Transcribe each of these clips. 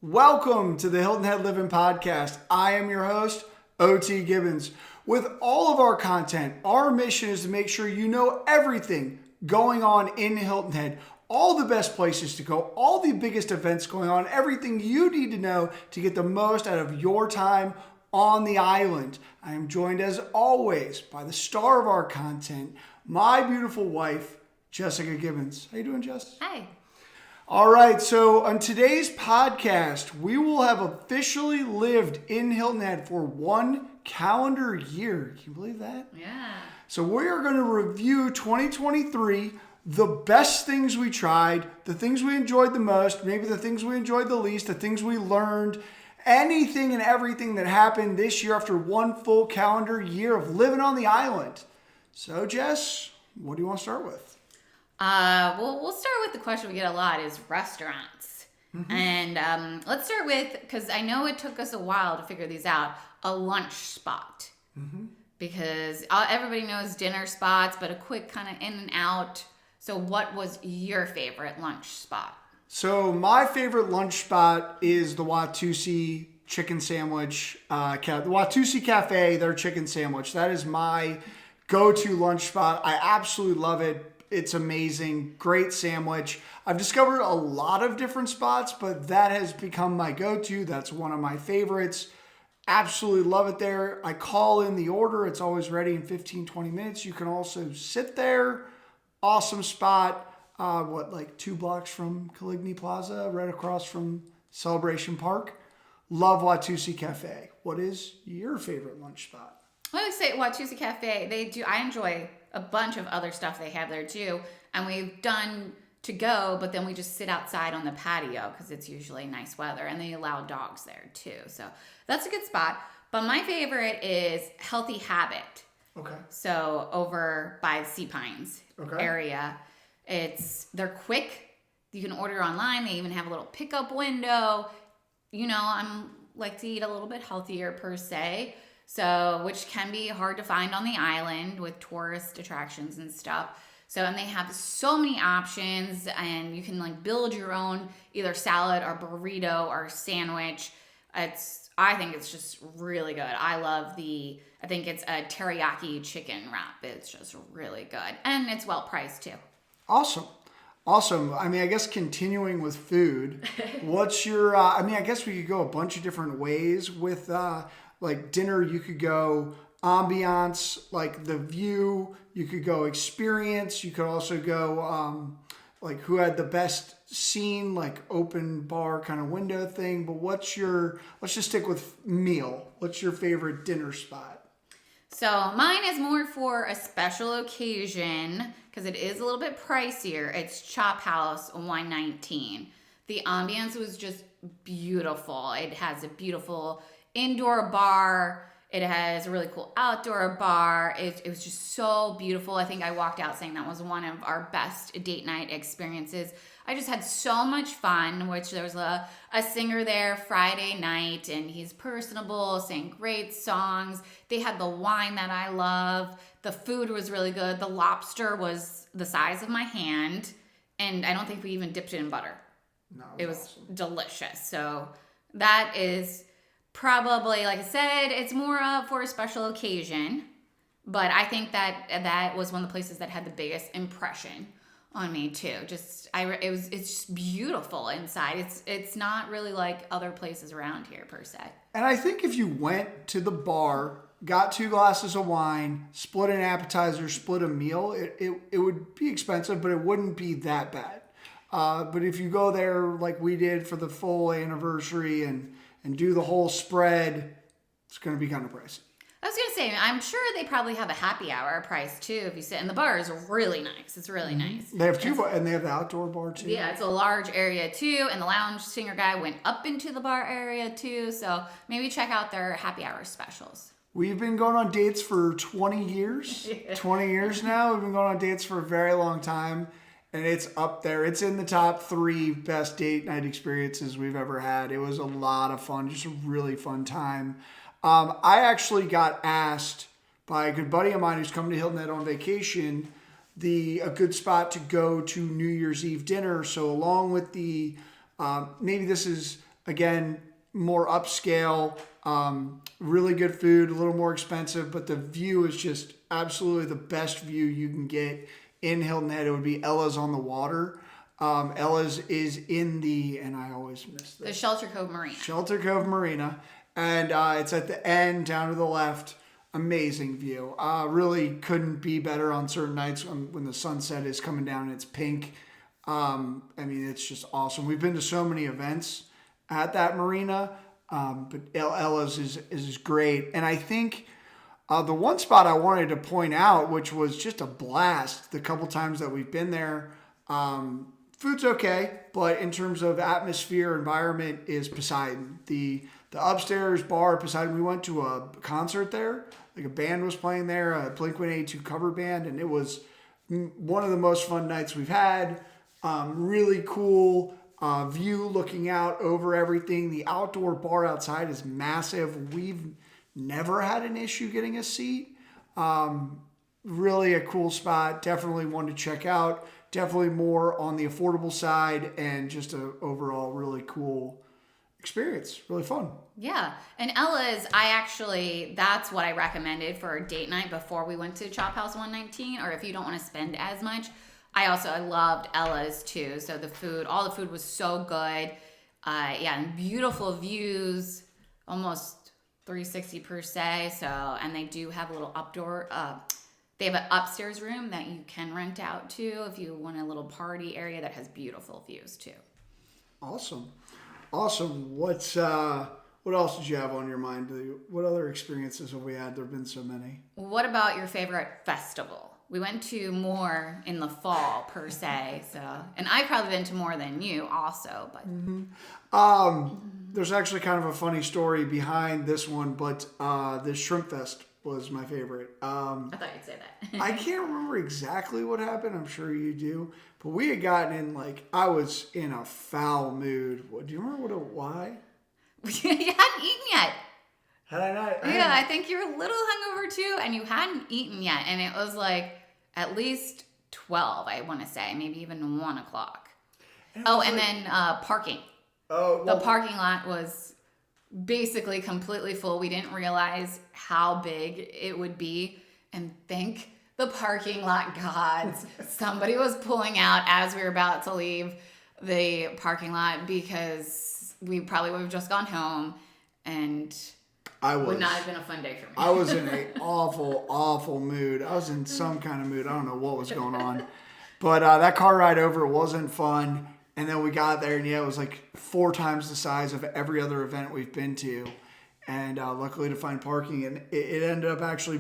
Welcome to the Hilton Head Living Podcast. I am your host, O.T. Gibbons. With all of our content, our mission is to make sure you know everything going on in Hilton Head, all the best places to go, all the biggest events going on, everything you need to know to get the most out of your time on the island. I am joined as always by the star of our content, my beautiful wife, Jessica Gibbons. How you doing, Jess? Hi. All right, so on today's podcast, we will have officially lived in Hilton Head for 1 calendar year. Can you believe that? Yeah. So we are going to review 2023, the best things we tried, the things we enjoyed the most, maybe the things we enjoyed the least, the things we learned, anything and everything that happened this year after 1 full calendar year of living on the island. So Jess, what do you want to start with? Well, we'll start with the question we get a lot is restaurants. Mm-hmm. And let's start with, because I know it took us a while to figure these out, a lunch spot. Mm-hmm. Because everybody knows dinner spots, but a quick kind of in and out. So what was your favorite lunch spot? So my favorite lunch spot is the Watusi chicken sandwich, the Watusi Cafe, their chicken sandwich. That is my go-to lunch spot. I absolutely love it. It's amazing. Great sandwich. I've discovered a lot of different spots, but that has become my go-to. That's one of my favorites. Absolutely love it there. I call in the order. It's always ready in 15, 20 minutes. You can also sit there. Awesome spot. 2 blocks from Caligny Plaza, right across from Celebration Park. Love Watusi Cafe. What is your favorite lunch spot? I would say Watusi Cafe. I enjoy a bunch of other stuff they have there too. And we've done to go, but then we just sit outside on the patio because it's usually nice weather and they allow dogs there too. So that's a good spot. But my favorite is Healthy Habit. Okay. So over by the Sea Pines area. They're quick. You can order online. They even have a little pickup window. You know, I'm like to eat a little bit healthier per se. So, which can be hard to find on the island with tourist attractions and stuff. So, and they have so many options and you can like build your own either salad or burrito or sandwich. I think it's just really good. I think it's a teriyaki chicken wrap. It's just really good. And it's well priced too. Awesome. I mean, I guess continuing with food, what's your, I guess we could go a bunch of different ways with, like dinner. You could go ambiance, like the view. You could go experience. You could also go like who had the best scene, like open bar kind of window thing. But let's just stick with meal. What's your favorite dinner spot? So mine is more for a special occasion because it is a little bit pricier. It's Chop House 119. The ambiance was just beautiful. It has a beautiful indoor bar. It has a really cool outdoor bar. It was just so beautiful. I think I walked out saying that was one of our best date night experiences. I just had so much fun, which there was a singer there Friday night, and he's personable, sang great songs. They had the wine that I love. The food was really good. The lobster was the size of my hand, and I don't think we even dipped it in butter. No, it was awesome. Delicious. So that is probably, like I said, it's more for a special occasion, but I think that was one of the places that had the biggest impression on me too. It's just beautiful inside. It's not really like other places around here per se. And I think if you went to the bar, got 2 glasses of wine, split an appetizer, split a meal, it would be expensive, but it wouldn't be that bad. But if you go there like we did for the full anniversary and do the whole spread, it's going to be kind of pricey. I was going to say, I'm sure they probably have a happy hour price too if you sit. And the bar is really nice. It's really nice. They have 2 and they have the outdoor bar too. Yeah, it's a large area too. And the lounge singer guy went up into the bar area too. So maybe check out their happy hour specials. We've been going on dates for 20 years. 20 years now. We've been going on dates for a very long time. And it's up there. It's in the top 3 best date night experiences we've ever had. It was a lot of fun. Just a really fun time. I actually got asked by a good buddy of mine who's coming to Hilton Head on vacation, a good spot to go to New Year's Eve dinner. So along with maybe this is Again, more upscale, really good food, a little more expensive, but the view is just absolutely the best view you can get in Hilton Head. It would be Ella's on the water. Ella's is in and I always miss this. The Shelter Cove Marina. Shelter Cove Marina. And it's at the end, down to the left. Amazing view. Really couldn't be better on certain nights when the sunset is coming down and it's pink. It's just awesome. We've been to so many events at that marina, but Ella's is great. And I think the one spot I wanted to point out, which was just a blast the couple times that we've been there, food's okay, but in terms of atmosphere, environment, is Poseidon. The upstairs bar at Poseidon, we went to a concert there. Like a band was playing there, a Blink-182 cover band, and it was one of the most fun nights we've had. Really cool view looking out over everything. The outdoor bar outside is massive. We've never had an issue getting a seat. Really a cool spot. Definitely one to check out. Definitely more on the affordable side, and just a overall really cool experience. Really fun. Yeah. And Ella's, that's what I recommended for a date night before we went to Chop House 119, or if you don't want to spend as much. I loved Ella's too. So all the food was so good. And beautiful views, almost 360 per se. So, and they do have a little they have an upstairs room that you can rent out too if you want a little party area that has beautiful views too. Awesome. What else did you have on your mind? What other experiences have we had? There have been so many. What about your favorite festival? We went to more in the fall per se, and I've probably been to more than you also, but there's actually kind of a funny story behind this one, but the Shrimp Fest was my favorite. I thought you'd say that. I can't remember exactly what happened. I'm sure you do, but we had gotten in I was in a foul mood. Do you remember why? You hadn't eaten yet. Had I not? I think you were a little hungover too, and you hadn't eaten yet, and it was at least 12, I want to say, maybe even 1 o'clock. And then parking. The parking lot was basically completely full. We didn't realize how big it would be, and thank the parking lot gods. Somebody was pulling out as we were about to leave the parking lot, because we probably would have just gone home, and would not have been a fun day for me. I was in an awful mood. I was in some kind of mood. I don't know what was going on. But that car ride over wasn't fun. And then we got there, and it was 4 times the size of every other event we've been to. And luckily to find parking, and it ended up actually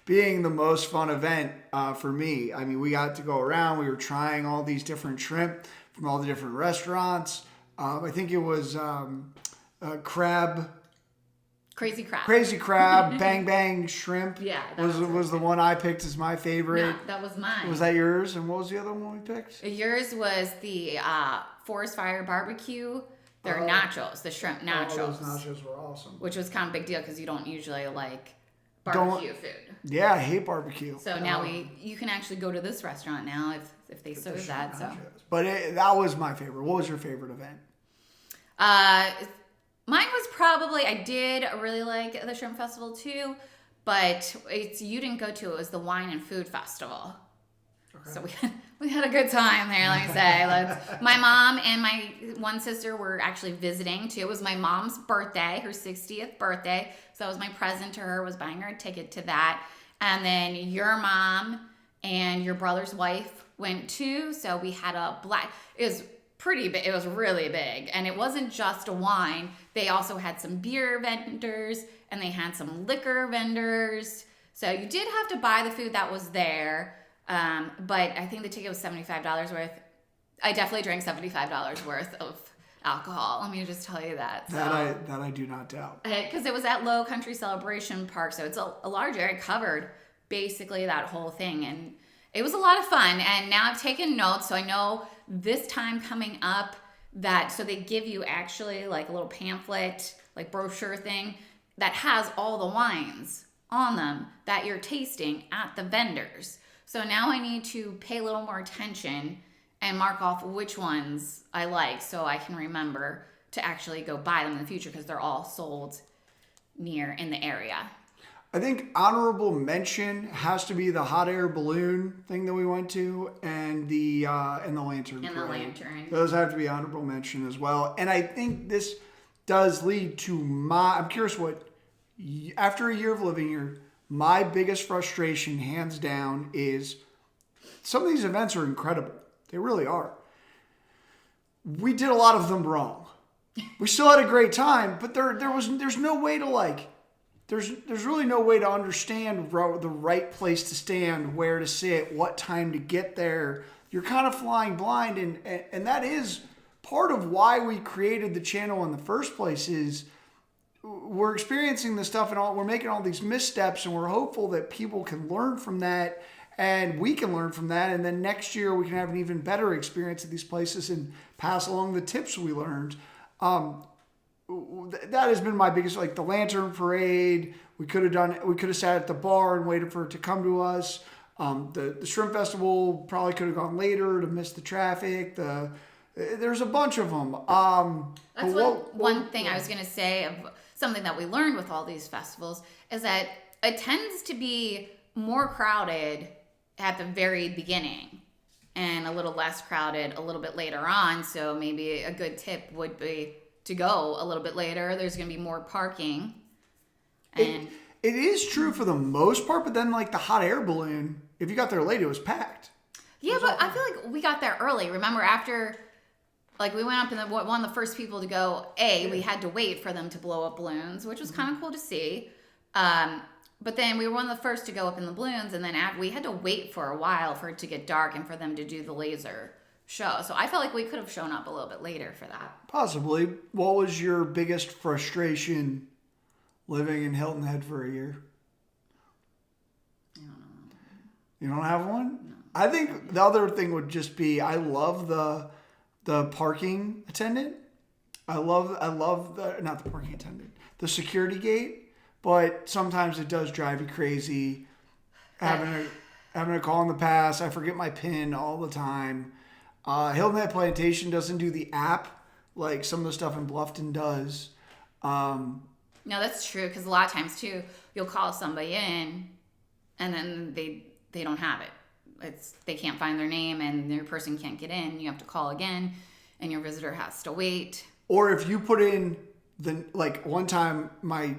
being the most fun event for me. I mean, we got to go around. We were trying all these different shrimp from all the different restaurants. I think it was crab. Crazy Crab, Bang Bang Shrimp. Yeah, was the one I picked as my favorite. No, that was mine. Was that yours? And what was the other one we picked? Yours was the Forest Fire Barbecue. Their nachos, the shrimp nachos. Those nachos were awesome. Which was kind of a big deal because you don't usually like barbecue food. Yeah, I hate barbecue. So now you can actually go to this restaurant now if they serve that. So, but that was my favorite. What was your favorite event? Mine was probably, I did really like the Shrimp Festival too, but you didn't go to it. It was the Wine and Food Festival. Okay. So we had a good time there, let me say. My mom and my one sister were actually visiting too. It was my mom's birthday, her 60th birthday. So that was my present to her, was buying her a ticket to that. And then your mom and your brother's wife went too. So we had it was pretty big. It was really big. And it wasn't just a wine. They also had some beer vendors, and they had some liquor vendors. So you did have to buy the food that was there. But I think the ticket was $75 worth. I definitely drank $75 worth of alcohol. Let me just tell you that. So, that I do not doubt. Because it was at Low Country Celebration Park. So it's a large area, covered basically that whole thing. And it was a lot of fun. And now I've taken notes, so I know this time coming up so they give you actually like a little pamphlet, like brochure thing that has all the wines on them that you're tasting at the vendors. So now I need to pay a little more attention and mark off which ones I like so I can remember to actually go buy them in the future because they're all sold near in the area. I think honorable mention has to be the hot air balloon thing that we went to, and the lantern. And the lantern. Those have to be honorable mention as well. And I think this does lead to I'm curious what, after a year of living here, my biggest frustration, hands down, is some of these events are incredible. They really are. We did a lot of them wrong. We still had a great time, but there's no way to there's really no way to understand the right place to stand, where to sit, what time to get there. You're kind of flying blind, and that is part of why we created the channel in the first place. Is we're experiencing this stuff and we're making all these missteps, and we're hopeful that people can learn from that, and we can learn from that, and then next year we can have an even better experience at these places and pass along the tips we learned. That has been my biggest, the lantern parade. We could have sat at the bar and waited for it to come to us. The shrimp festival probably could have gone later to miss the traffic. There's a bunch of them. That's one thing I was going to say of something that we learned with all these festivals is that it tends to be more crowded at the very beginning and a little less crowded a little bit later on. So maybe a good tip would be to go a little bit later. There's going to be more parking. And it is true for the most part, but then the hot air balloon, if you got there late, it was packed. Yeah, but I feel like we got there early. Remember, after we went up and one of the first people to go, we had to wait for them to blow up balloons, which was kind of cool to see. But then we were one of the first to go up in the balloons, and then we had to wait for a while for it to get dark and for them to do the laser show. So I felt like we could have shown up a little bit later for that. Possibly. What was your biggest frustration living in Hilton Head for a year? I don't know. You don't have one? No. I think the other thing would just be, I love the parking attendant. I love not the parking attendant, the security gate, but sometimes it does drive you crazy having to call in the pass. I forget my PIN all the time. Hilton Head Plantation doesn't do the app like some of the stuff in Bluffton does. No, that's true, because a lot of times too, you'll call somebody in and then they don't have it. They can't find their name and their person can't get in. You have to call again and your visitor has to wait. Or if you put in one time I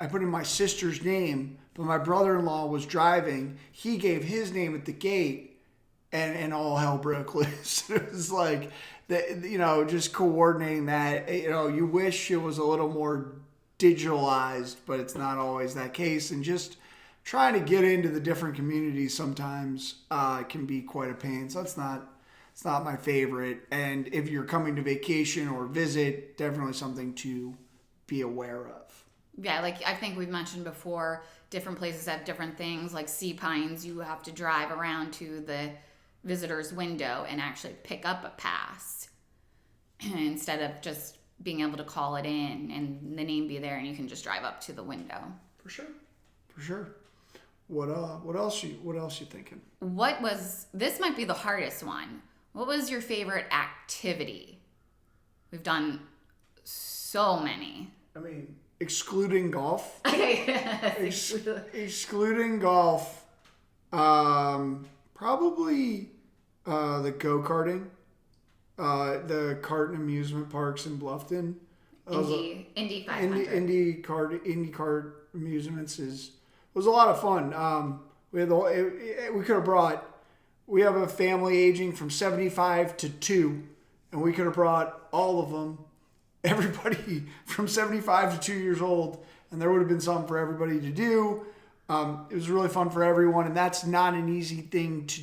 put in my sister's name, but my brother-in-law was driving. He gave his name at the gate. And all hell broke loose. It was just coordinating that. You wish it was a little more digitalized, but it's not always that case. And just trying to get into the different communities sometimes can be quite a pain. So it's not my favorite. And if you're coming to vacation or visit, definitely something to be aware of. Yeah, I think we've mentioned before, different places have different things. Like Sea Pines, you have to drive around to the visitor's window and actually pick up a pass instead of just being able to call it in and the name be there and you can just drive up to the window. For sure. What else you thinking? This might be the hardest one. What was your favorite activity? We've done so many. I mean, excluding golf. Excluding golf. Probably the go-karting, the kart and amusement parks in Bluffton. Indy 500. Indy kart amusements was a lot of fun. We could have brought. We have a family aging from 75 to 2, and we could have brought all of them, everybody from 75 to 2 years old, and there would have been something for everybody to do. It was really fun for everyone, and that's not an easy thing to.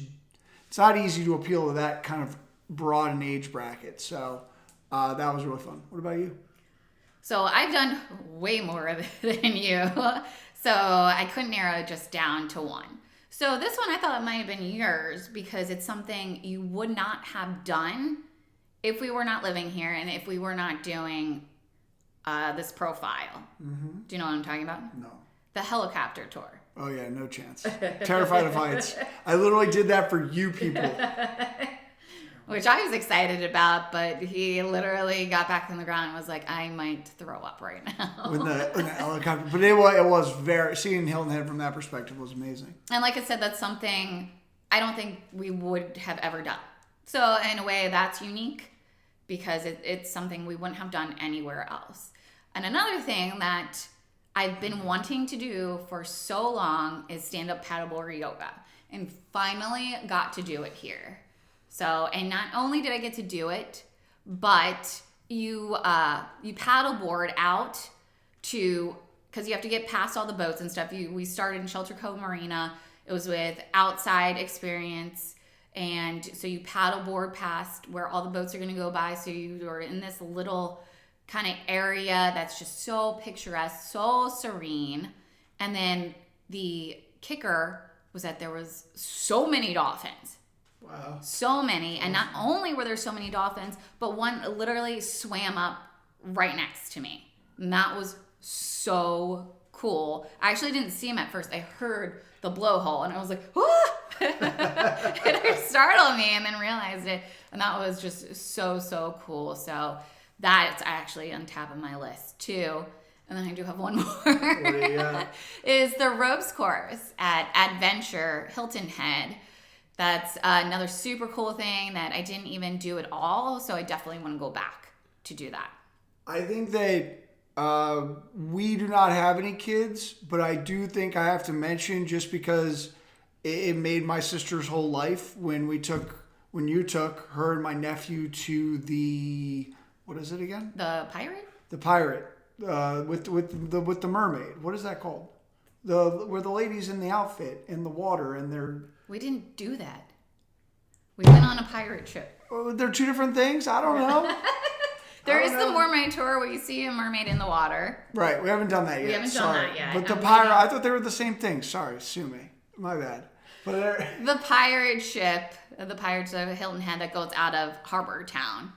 It's not easy to appeal to that kind of broad an age bracket. So that was really fun. What about you? So I've done way more than you, so I couldn't narrow it just down to one. So this one I thought it might have been yours because it's something you would not have done if we were not living here and if we were not doing this profile. Mm-hmm. Do you know what I'm talking about? No. The helicopter tour. Oh yeah, no chance. Terrified of heights. I literally did that for you people. which I was excited about, but he literally got back on the ground and was like, I might throw up right now. With the helicopter. But it was very, seeing Hilton Head from that perspective was amazing. And like I said, that's something I don't think we would have ever done. So in a way, that's unique because it's something we wouldn't have done anywhere else. And another thing that I've been wanting to do for so long is stand-up paddleboard yoga, and finally got to do it here. So, and not only did I get to do it, but you paddleboard out to, because you have to get past all the boats and stuff. We started in Shelter Cove Marina. It was with outside experience. And so you paddleboard past where all the boats are going to go by. So you are in this little kind of area that's just so picturesque, so serene. And then the kicker was that there was so many dolphins. Wow. So many. And not only were there so many dolphins, but one literally swam up right next to me. And that was so cool. I actually didn't see him at first. I heard the blowhole and I was like, ah! And it startled me and then realized it. And that was just so cool. So that's actually on top of my list too. And then I do have one more. What do you got? Is the ropes course at Adventure Hilton Head. That's another super cool thing that I didn't even do at all. So I definitely want to go back to do that. I think that we do not have any kids, but I do think I have to mention, just because it made my sister's whole life when you took her and my nephew to the, what is it again? The pirate? The pirate with the mermaid. What is that called? Where the lady's in the outfit in the water and they're. We didn't do that. We went on a pirate ship. They're two different things. I don't know. There is the mermaid tour where you see a mermaid in the water. Right. We haven't done that yet. We haven't done that yet. But the pirate, I thought they were the same thing. Sorry, sue me. My bad. But the pirate ship, the Pirates of Hilton Head that goes out of Harbor Town.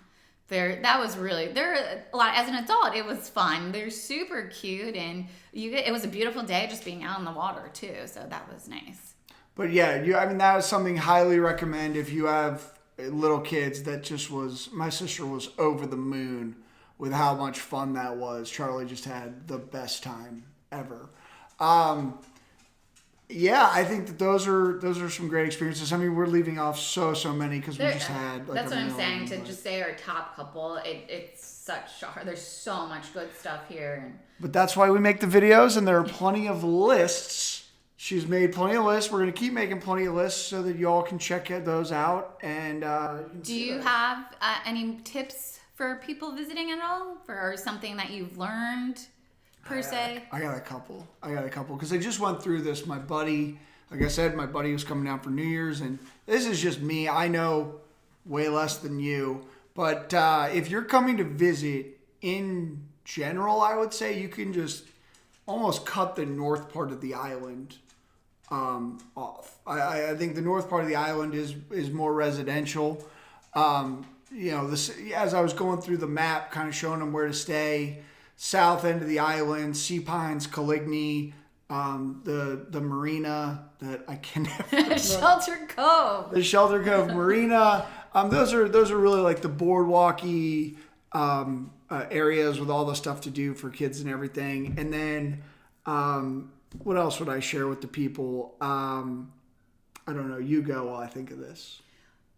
That was really, they're a lot, as an adult, it was fun. They're super cute, and it was a beautiful day just being out in the water too. So that was nice. But yeah, that was something highly recommend if you have little kids. That just was, my sister was over the moon with how much fun that was. Charlie just had the best time ever. Yeah, I think that those are some great experiences. I mean, we're leaving off so many because we just had. Like, that's what I'm saying. To just say our top couple, it's such. There's so much good stuff here. But that's why we make the videos, and there are plenty of lists. She's made plenty of lists. We're going to keep making plenty of lists so that y'all can check those out. And do you have any tips for people visiting at all, or something that you've learned? Per se? I got a couple because I just went through this. My buddy, like I said, my buddy was coming down for New Year's, and this is just me. I know way less than you, but if you're coming to visit in general, I would say you can just almost cut the north part of the island off. I think the north part of the island is more residential. As I was going through the map, kind of showing them where to stay. South end of the island, Sea Pines, Coligny, the marina that I can never Shelter Cove. The Shelter Cove Marina. Those are really like the boardwalky areas with all the stuff to do for kids and everything. And then what else would I share with the people? I don't know. You go while I think of this.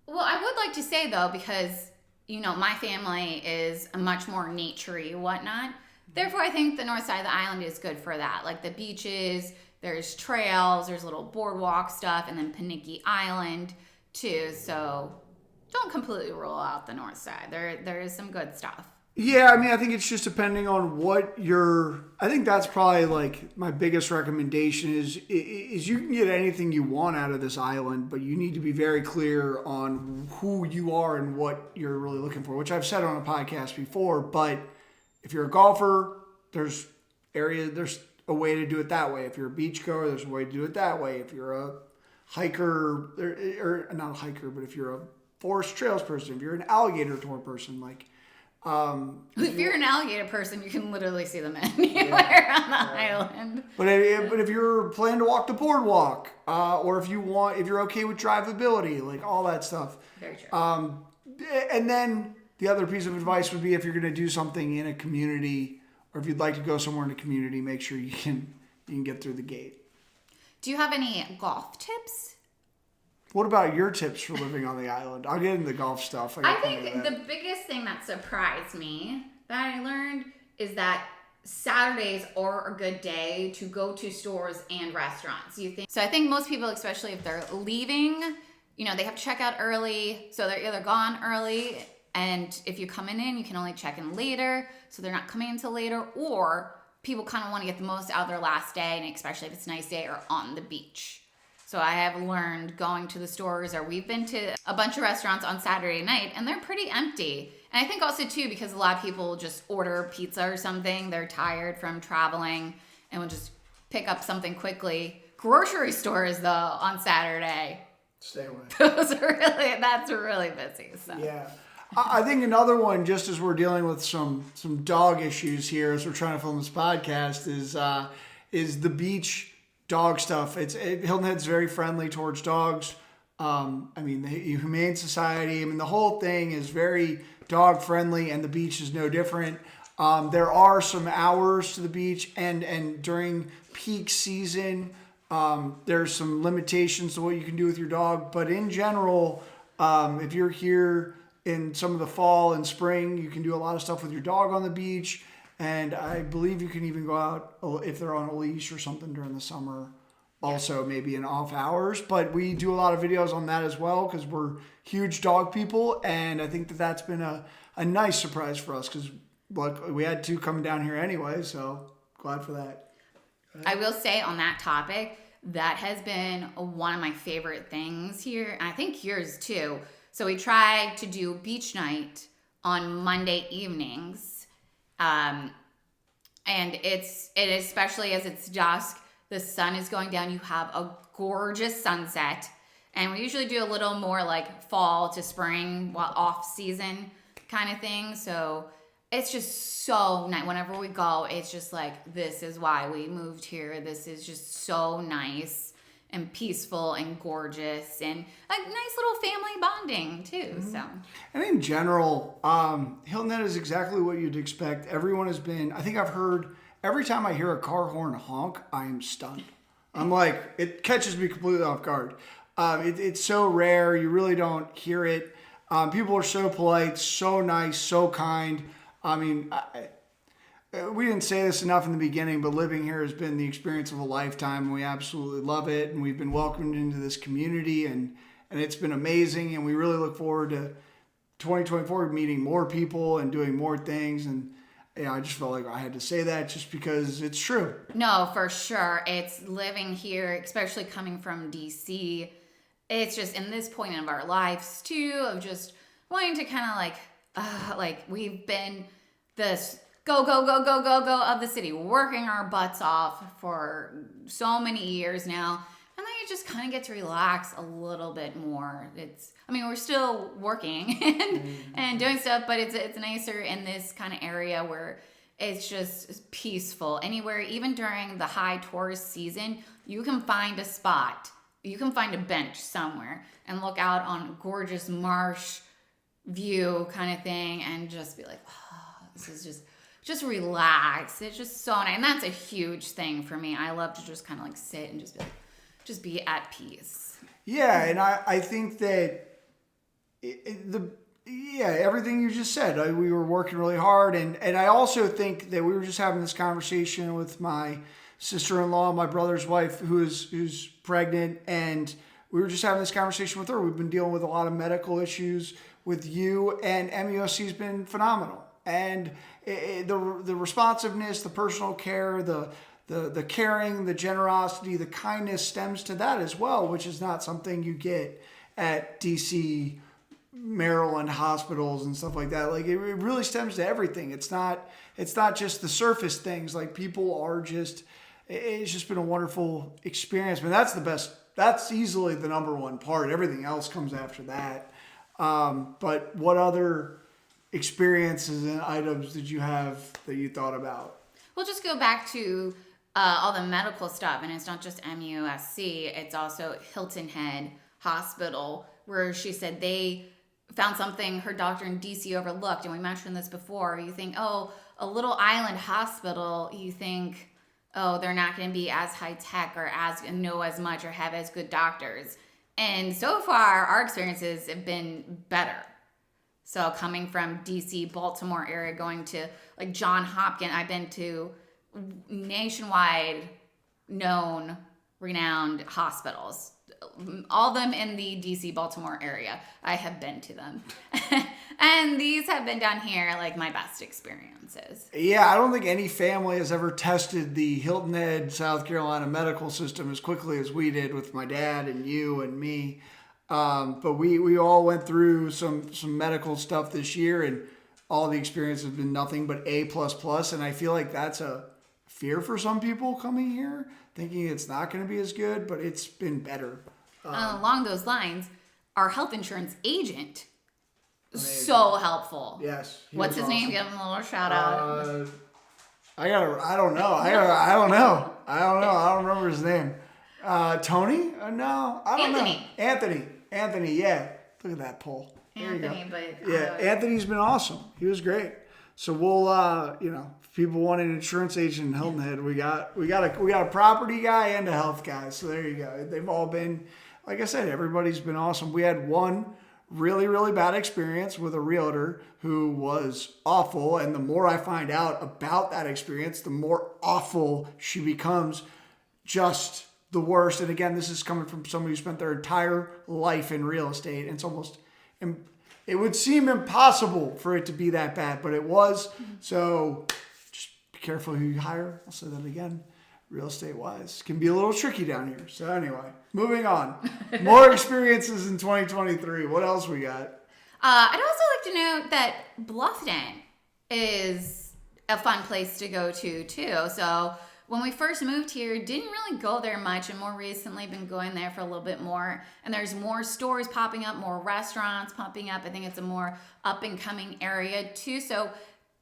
Well, I would like to say though, because my family is much more naturey whatnot. Therefore, I think the north side of the island is good for that. Like the beaches, there's trails, there's little boardwalk stuff, and then Panicki Island too. So don't completely rule out the north side. There is some good stuff. Yeah, I think it's just depending on what I think that's probably like my biggest recommendation is you can get anything you want out of this island, but you need to be very clear on who you are and what you're really looking for, which I've said on a podcast before. But if you're a golfer, there's a way to do it that way. If you're a beachgoer, there's a way to do it that way. If you're a hiker, or not a hiker, but if you're a forest trails person, if you're an alligator tour person, like. If you're an alligator person, you can literally see them anywhere on the island. But if you're planning to walk the boardwalk, or if you're okay with drivability, like all that stuff. Very true. And then the other piece of advice would be if you're going to do something in a community, or if you'd like to go somewhere in a community, make sure you can get through the gate. Do you have any golf tips? What about your tips for living on the island? I'll get into the golf stuff. I think the biggest thing that surprised me that I learned is that Saturdays are a good day to go to stores and restaurants. So I think most people, especially if they're leaving, they have to check out early. So they're either gone early, and if you're coming in, you can only check in later. So they're not coming until later, or people kind of want to get the most out of their last day, and especially if it's a nice day, or on the beach. So I have learned going to the stores, or we've been to a bunch of restaurants on Saturday night, and they're pretty empty. And I think also too, because a lot of people just order pizza or something, they're tired from traveling and will just pick up something quickly. Grocery stores though on Saturday, stay away. That's really busy. So. Yeah. I think another one, just as we're dealing with some dog issues here as we're trying to film this podcast, is the beach dog stuff. Hilton Head's very friendly towards dogs. The Humane Society, the whole thing is very dog friendly, and the beach is no different. There are some hours to the beach, and during peak season, there's some limitations to what you can do with your dog. But in general, if you're here in some of the fall and spring, you can do a lot of stuff with your dog on the beach. And I believe you can even go out if they're on a leash or something during the summer. Also, maybe in off hours. But we do a lot of videos on that as well because we're huge dog people. And I think that's been a nice surprise for us because we had two coming down here anyway. So glad for that. I will say on that topic, that has been one of my favorite things here. And I think yours too. So we try to do beach night on Monday evenings. And especially as it's dusk, the sun is going down, you have a gorgeous sunset. And we usually do a little more like fall to spring, off season kind of thing. So it's just so nice. Whenever we go, it's just like, this is why we moved here. This is just so nice and peaceful and gorgeous and a nice little family bonding too. Mm-hmm. So, and in general, Hilton Head is exactly what you'd expect. Everyone has been. I think I've heard every time I hear a car horn honk, I am stunned. I'm like, it catches me completely off guard. It's so rare. You really don't hear it. People are so polite, so nice, so kind. We didn't say this enough in the beginning, but living here has been the experience of a lifetime. We absolutely love it, and we've been welcomed into this community, and it's been amazing, and we really look forward to 2024 meeting more people and doing more things, and I just felt like I had to say that just because it's true. No, for sure. It's living here, especially coming from DC. It's just in this point of our lives, too, of just wanting to kind of like we've been this go of the city, working our butts off for so many years now. And then you just kind of get to relax a little bit more. We're still working and doing stuff, but it's nicer in this kind of area where it's just peaceful. Anywhere, even during the high tourist season, you can find a spot. You can find a bench somewhere and look out on a gorgeous marsh view kind of thing and just be like, oh, this is just relax. It's just so nice. And that's a huge thing for me. I love to just kind of like sit and just be at peace. Yeah, and I think that everything you just said, we were working really hard. And I also think that we were just having this conversation with my sister-in-law, my brother's wife, who's pregnant. And we were just having this conversation with her. We've been dealing with a lot of medical issues with you, and MUSC's been phenomenal. And the responsiveness, the personal care, the caring, the generosity, the kindness stems to that as well, which is not something you get at DC, Maryland hospitals and stuff like that. Like it really stems to everything. It's not just the surface things. Like people are just, it's just been a wonderful experience. But that's the best. That's easily the number one part. Everything else comes after that. But what other experiences and items did you have that you thought about? We'll just go back to all the medical stuff, and it's not just MUSC, it's also Hilton Head Hospital, where she said they found something her doctor in DC overlooked, and we mentioned this before. You think, oh, a little island hospital, you think, oh, they're not going to be as high tech or know as much or have as good doctors. And so far, our experiences have been better. So coming from DC, Baltimore area, going to like John Hopkins, I've been to nationwide known, renowned hospitals. All of them in the DC, Baltimore area. I have been to them. And these have been down here like my best experiences. Yeah, I don't think any family has ever tested the Hilton Head, South Carolina medical system as quickly as we did with my dad and you and me. But we all went through some medical stuff this year, and all the experience has been nothing but A++. And I feel like that's a fear for some people coming here, thinking it's not going to be as good, but it's been better. Along those lines, our health insurance agent, so helpful. Yes. What's his name? Give him a little shout out. I don't know. I don't know. I don't remember his name. Tony? No, I don't know. Anthony, yeah. Look at that poll. Anthony, but yeah, Anthony's been awesome. He was great. So we'll, if people want an insurance agent in Hilton Head, we got a property guy and a health guy. So there you go. They've all been, like I said, everybody's been awesome. We had one really, really bad experience with a realtor who was awful. And the more I find out about that experience, the more awful she becomes. Just the worst. And again, this is coming from somebody who spent their entire life in real estate. And it's almost, it would seem impossible for it to be that bad, but it was. So just be careful who you hire. I'll say that again. Real estate wise can be a little tricky down here. So anyway, moving on. More experiences in 2023. What else we got? I'd also like to note that Bluffton is a fun place to go to too. So when we first moved here, didn't really go there much, and more recently been going there for a little bit more. And there's more stores popping up, more restaurants popping up. I think it's a more up and coming area too. So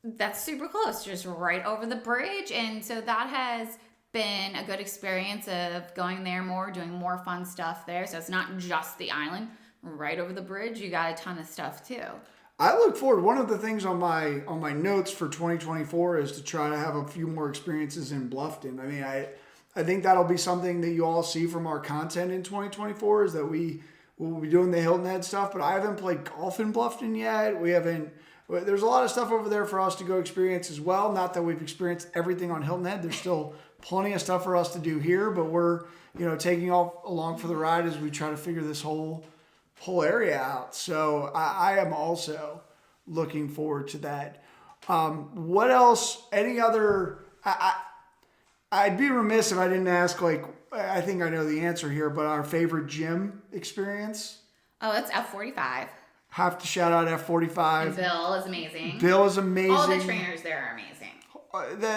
that's super close, just right over the bridge. And so that has been a good experience of going there more, doing more fun stuff there. So it's not just the island. Right over the bridge, you got a ton of stuff too. I look forward. One of the things on my notes for 2024 is to try to have a few more experiences in Bluffton. I mean, I think that'll be something that you all see from our content in 2024 is that we will be doing the Hilton Head stuff, but I haven't played golf in Bluffton yet. There's a lot of stuff over there for us to go experience as well. Not that we've experienced everything on Hilton Head. There's still plenty of stuff for us to do here, but we're, taking off along for the ride as we try to figure this whole area out. So I am also looking forward to that. What else? Any other? I'd be remiss if I didn't ask. I think I know the answer here, but our favorite gym experience. Oh, it's F45. Have to shout out F45. And Bill is amazing. Bill is amazing. All the trainers there are amazing.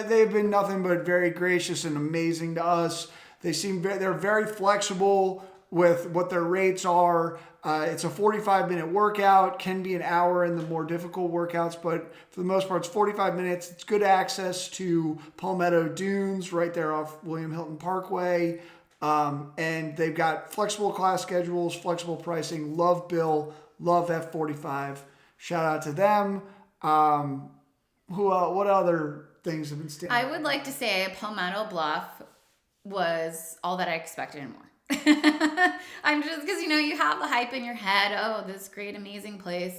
They've been nothing but very gracious and amazing to us. They're very flexible with what their rates are. It's a 45-minute workout, can be an hour in the more difficult workouts, but for the most part, it's 45 minutes. It's good access to Palmetto Dunes right there off William Hilton Parkway. And they've got flexible class schedules, flexible pricing. Love Bill, love F45. Shout out to them. What other things have been standing out? I would like to say Palmetto Bluff was all that I expected and more. I'm just because you have the hype in your head. Oh, this great, amazing place.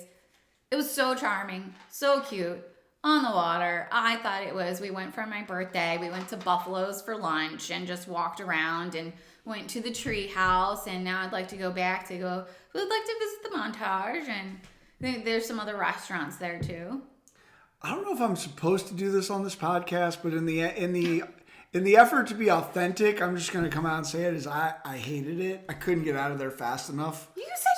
It was so charming, so cute, on the water. I thought it was. We went for my birthday. We went to Buffalo's for lunch and just walked around and went to the tree house. And now I'd like to go back to go. We'd like to visit the Montage, and I think there's some other restaurants there too. I don't know if I'm supposed to do this on this podcast, but in the effort to be authentic, I'm just going to come out and say it is I hated it. I couldn't get out of there fast enough. You said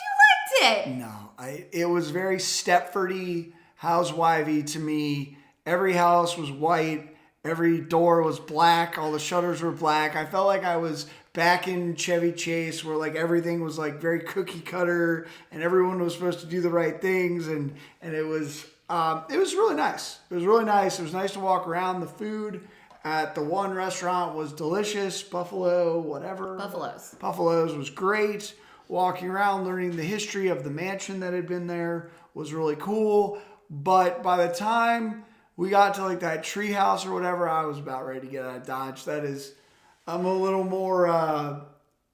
you liked it. No, it was very Stepfordy, housewifey to me. Every house was white. Every door was black. All the shutters were black. I felt like I was back in Chevy Chase where everything was very cookie cutter and everyone was supposed to do the right things. And it was really nice. It was really nice. It was nice to walk around. The food at the one restaurant was delicious. Buffalo's was great. walking around, learning the history of the mansion that had been there was really cool. But by the time we got to like that tree house or whatever, I was about ready to get out of Dodge. I'm a little more, I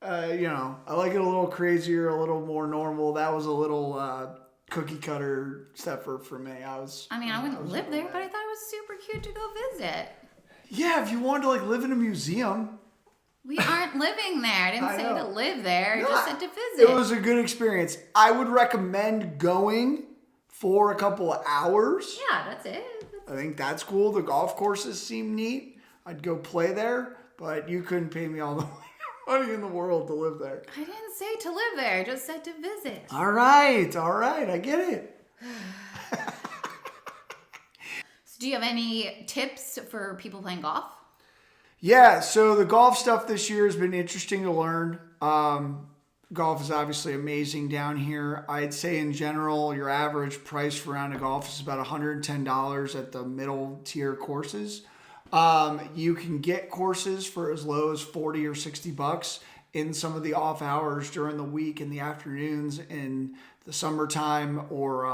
like it a little crazier, a little more normal. That was a little cookie cutter step for me. I wouldn't live there, but I thought it was super cute to go visit. Yeah, if you wanted to like live in a museum. We aren't living there. I didn't say to live there. I just said to visit. It was a good experience. I would recommend going for a couple of hours. Yeah, that's it. I think that's cool. The golf courses seem neat. I'd go play there, but you couldn't pay me all the money in the world to live there. I didn't say to live there. I just said to visit. All right. I get it. So do you have any tips for people playing golf? Yeah, so the golf stuff this year has been interesting to learn. Golf is obviously amazing down here. I'd say in general, your average price for a round of golf is about $110 at the middle tier courses. You can get courses for as low as $40 or $60 in some of the off hours during the week, in the afternoons, in the summertime, or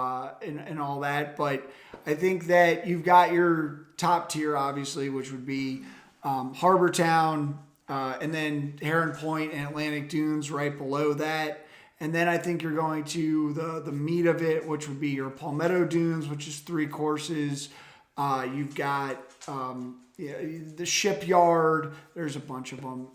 and all that. But I think that you've got your top tier, obviously, which would be Harbor Town, and then Heron Point and Atlantic Dunes right below that. And then I think you're going to the meat of it, which would be your Palmetto Dunes, which is 3 courses. You've got the Shipyard. There's a bunch of them.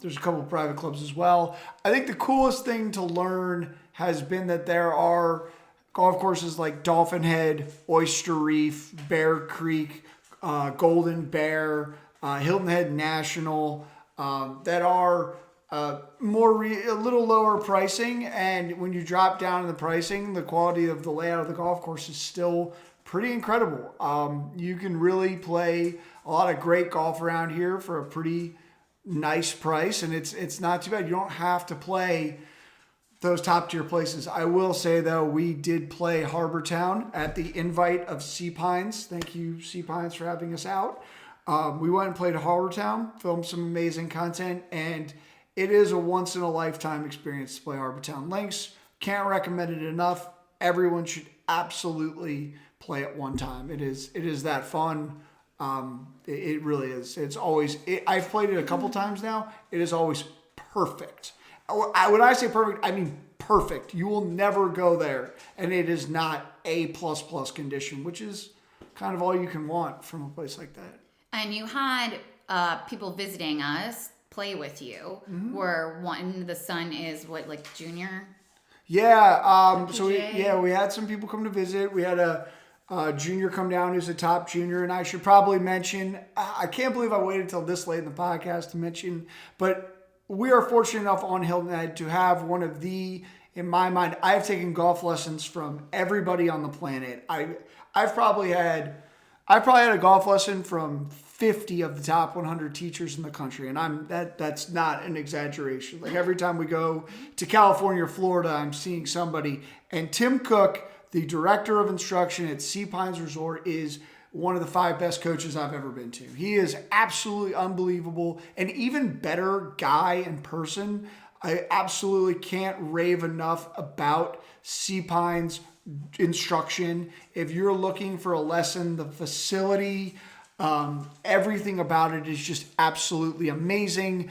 There's a couple of private clubs as well. I think the coolest thing to learn has been that there are golf courses like Dolphin Head, Oyster Reef, Bear Creek, Golden Bear, Hilton Head National, that are a little lower pricing, and when you drop down in the pricing, the quality of the layout of the golf course is still pretty incredible. You can really play a lot of great golf around here for a pretty nice price, and it's not too bad. You don't have to play those top tier places. I will say though, we did play Harbor Town at the invite of Sea Pines. Thank you, Sea Pines, for having us out. We went and played Harbor Town, filmed some amazing content, and it is a once in a lifetime experience to play Harbor Town Links. Can't recommend it enough. Everyone should absolutely play it one time. It is that fun. It really is. I've played it a couple times now. It is always perfect. When I say perfect, I mean perfect. You will never go there, and it is not A++ condition, which is kind of all you can want from a place like that. And you had people visiting us play with you. Mm-hmm. Where the son is junior? Yeah. We had some people come to visit. We had a junior come down who's a top junior, and I should probably mention, I can't believe I waited till this late in the podcast to mention, but we are fortunate enough on Hilton Head to have one of in my mind, I've taken golf lessons from everybody on the planet. I've probably had a golf lesson from 50 of the top 100 teachers in the country, and that's not an exaggeration. Like every time we go to California or Florida, I'm seeing somebody. And Tim Cook, the director of instruction at Sea Pines Resort, is one of the 5 best coaches I've ever been to. He is absolutely unbelievable, an even better guy in person. I absolutely can't rave enough about Sea Pines instruction. If you're looking for a lesson, the facility, everything about it is just absolutely amazing.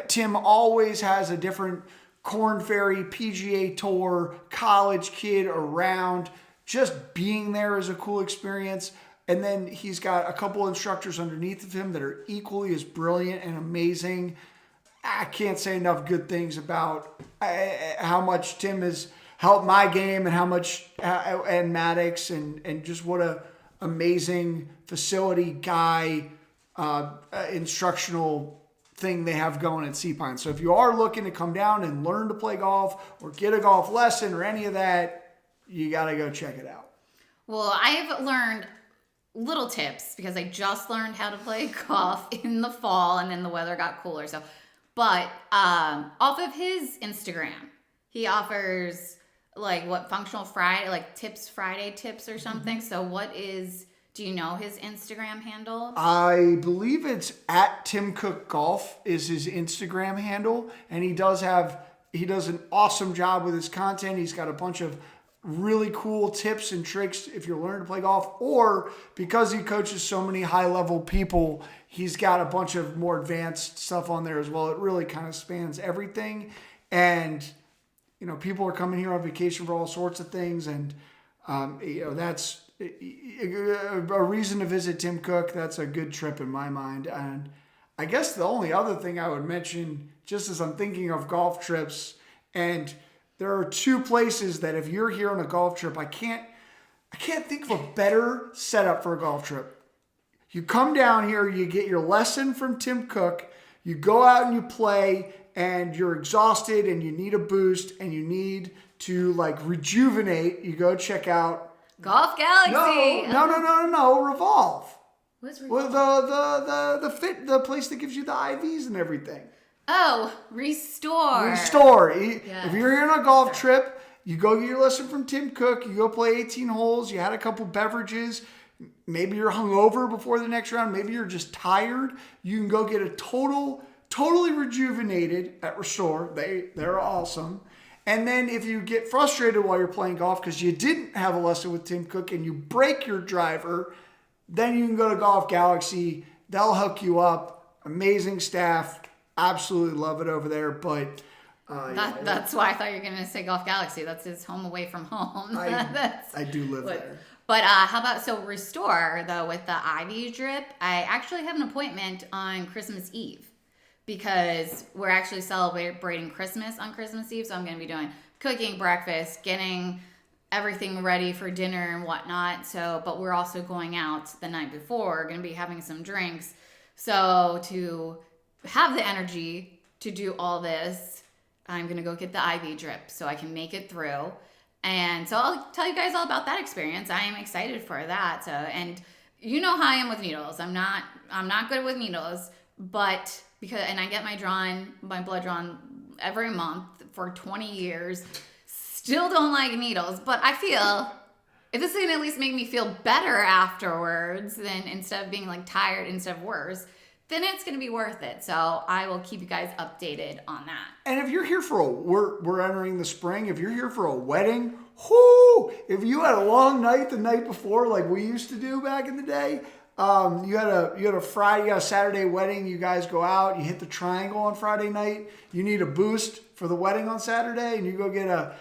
Tim always has a different Korn Ferry, PGA Tour, college kid around. Just being there is a cool experience. And then he's got a couple instructors underneath of him that are equally as brilliant and amazing. I can't say enough good things about how much Tim has helped my game, and how much, and Maddox, and just what a amazing facility guy, instructional thing they have going at Sea Pines. So if you are looking to come down and learn to play golf or get a golf lesson or any of that, you got to go check it out. Well, I've learned little tips because I just learned how to play golf in the fall, and then the weather got cooler. But off of his Instagram, he offers Functional Friday, Tips Friday tips or something. Mm-hmm. So do you know his Instagram handle? I believe it's @Tim Cook Golf is his Instagram handle, and he does have He does an awesome job with his content. He's got a bunch of really cool tips and tricks if you're learning to play golf, or because he coaches so many high-level people, he's got a bunch of more advanced stuff on there as well. It really kind of spans everything. And, people are coming here on vacation for all sorts of things. And, that's a reason to visit Tim Cook. That's a good trip in my mind. And I guess the only other thing I would mention, just as I'm thinking of golf trips, and there are two places that if you're here on a golf trip, I can't think of a better setup for a golf trip. You come down here, you get your lesson from Tim Cook, you go out and you play, and you're exhausted and you need a boost and you need to rejuvenate. You go check out Golf Galaxy. No, Revolve. What's Revolve? Well, the place that gives you the IVs and everything. Oh, Restore. If you're here on a golf trip, you go get your lesson from Tim Cook, you go play 18 holes, you had a couple beverages, maybe you're hungover before the next round, maybe you're just tired, you can go get a totally rejuvenated at Restore. They're awesome. And then if you get frustrated while you're playing golf because you didn't have a lesson with Tim Cook and you break your driver, then you can go to Golf Galaxy. They'll hook you up. Amazing staff. Absolutely love it over there. But that's why I thought you were going to say Golf Galaxy. That's his home away from home. I do live there. But how about, Restore, though, with the IV drip, I actually have an appointment on Christmas Eve because we're actually celebrating Christmas on Christmas Eve. So I'm going to be doing cooking breakfast, getting everything ready for dinner and whatnot. But we're also going out the night before, going to be having some drinks. So to have the energy to do all this, I'm going to go get the IV drip so I can make it through. And so I'll tell you guys all about that experience. I am excited for that. So, and you know how I am with needles. I'm not good with needles, but and I get my blood drawn every month for 20 years. Still don't like needles, but I feel if this can at least make me feel better afterwards, then instead of being tired instead of worse, then it's going to be worth it. So I will keep you guys updated on that. And if you're here we're entering the spring. If you're here for a wedding, if you had a long night the night before, like we used to do back in the day, you had a Saturday wedding. You guys go out, you hit the triangle on Friday night. You need a boost for the wedding on Saturday, and you go get an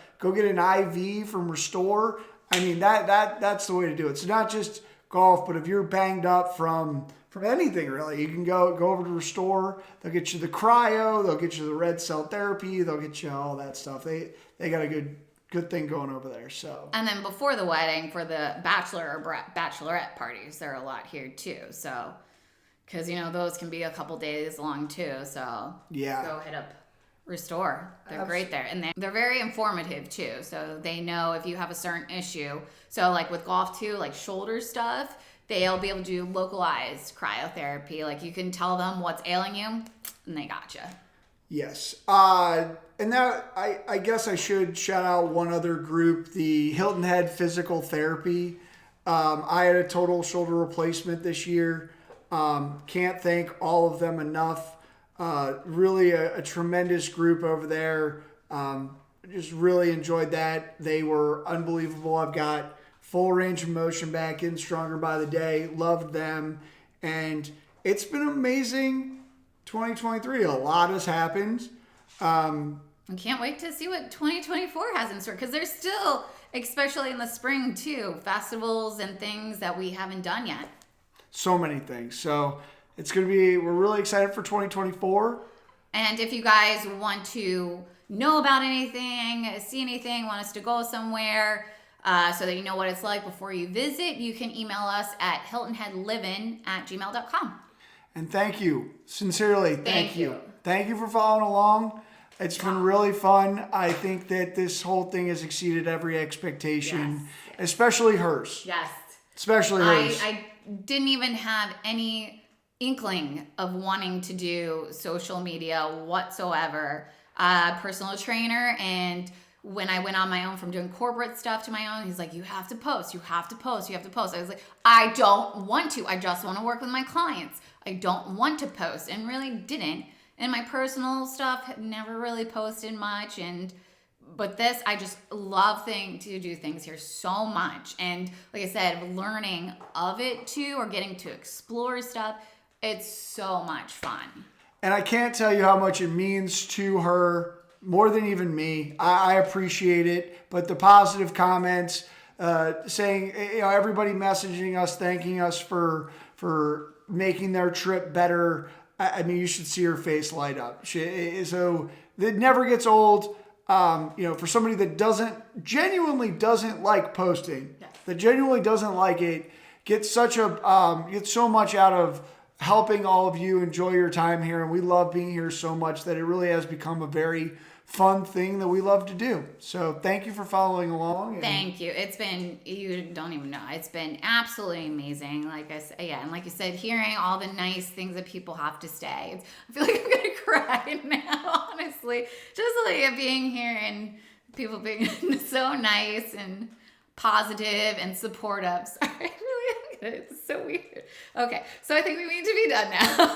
IV from Restore. I mean that's the way to do it. It's not just golf, but if you're banged up from anything really, you can go over to Restore. They'll get you the cryo, they'll get you the red cell therapy, they'll get you all that stuff. They got a good thing going over there. So, and then before the wedding, for the bachelor or bachelorette parties, there are a lot here too. So, because those can be a couple days long too. So yeah, go hit up Restore. They're great there, and they're very informative too. So they know if you have a certain issue. So like with golf too, like shoulder stuff, they'll be able to do localized cryotherapy. Like you can tell them what's ailing you, and they gotcha. Yes. And now I guess I should shout out one other group, the Hilton Head Physical Therapy. I had a total shoulder replacement this year. Can't thank all of them enough. Really a tremendous group over there. Just really enjoyed that. They were unbelievable. I've got full range of motion back, getting stronger by the day. Loved them. And it's been amazing 2023. A lot has happened. I can't wait to see what 2024 has in store, because there's still, especially in the spring too, festivals and things that we haven't done yet. So many things. So we're really excited for 2024. And if you guys want to know about anything, see anything, want us to go somewhere, so that you know what it's like before you visit, you can email us at hiltonheadlivin@gmail.com. And thank you. Sincerely, thank you. Thank you for following along. It's been really fun. I think that this whole thing has exceeded every expectation, especially hers. Yes. Especially hers. I didn't even have any inkling of wanting to do social media whatsoever. Personal trainer, and when I went on my own from doing corporate stuff to my own, he's like, you have to post, you have to post, you have to post. I was like, I don't want to. I just want to work with my clients. I don't want to post, and really didn't. in my personal stuff, have never really posted much. But this, I just love to do things here so much. And like I said, learning of it too, or getting to explore stuff, it's so much fun. And I can't tell you how much it means to her, more than even me. I appreciate it. But the positive comments, saying, everybody messaging us, thanking us for making their trip better. I mean, you should see her face light up. So it never gets old. For somebody that genuinely doesn't like posting, yes. that genuinely doesn't like it, gets so much out of helping all of you enjoy your time here. And we love being here so much that it really has become a very fun thing that we love to do. So thank you for following along. Thank you. It's been, you don't even know, it's been absolutely amazing. Like I said, and like you said, hearing all the nice things that people have to say. I feel like I'm going to cry now, honestly. Just like being here and people being so nice and positive and supportive. Sorry, it's so weird. Okay, so I think we need to be done now.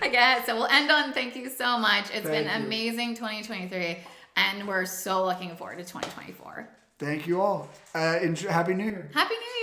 I guess. So we'll end on thank you so much. It's been amazing 2023, and we're so looking forward to 2024. Thank you all. Happy New Year. Happy New Year.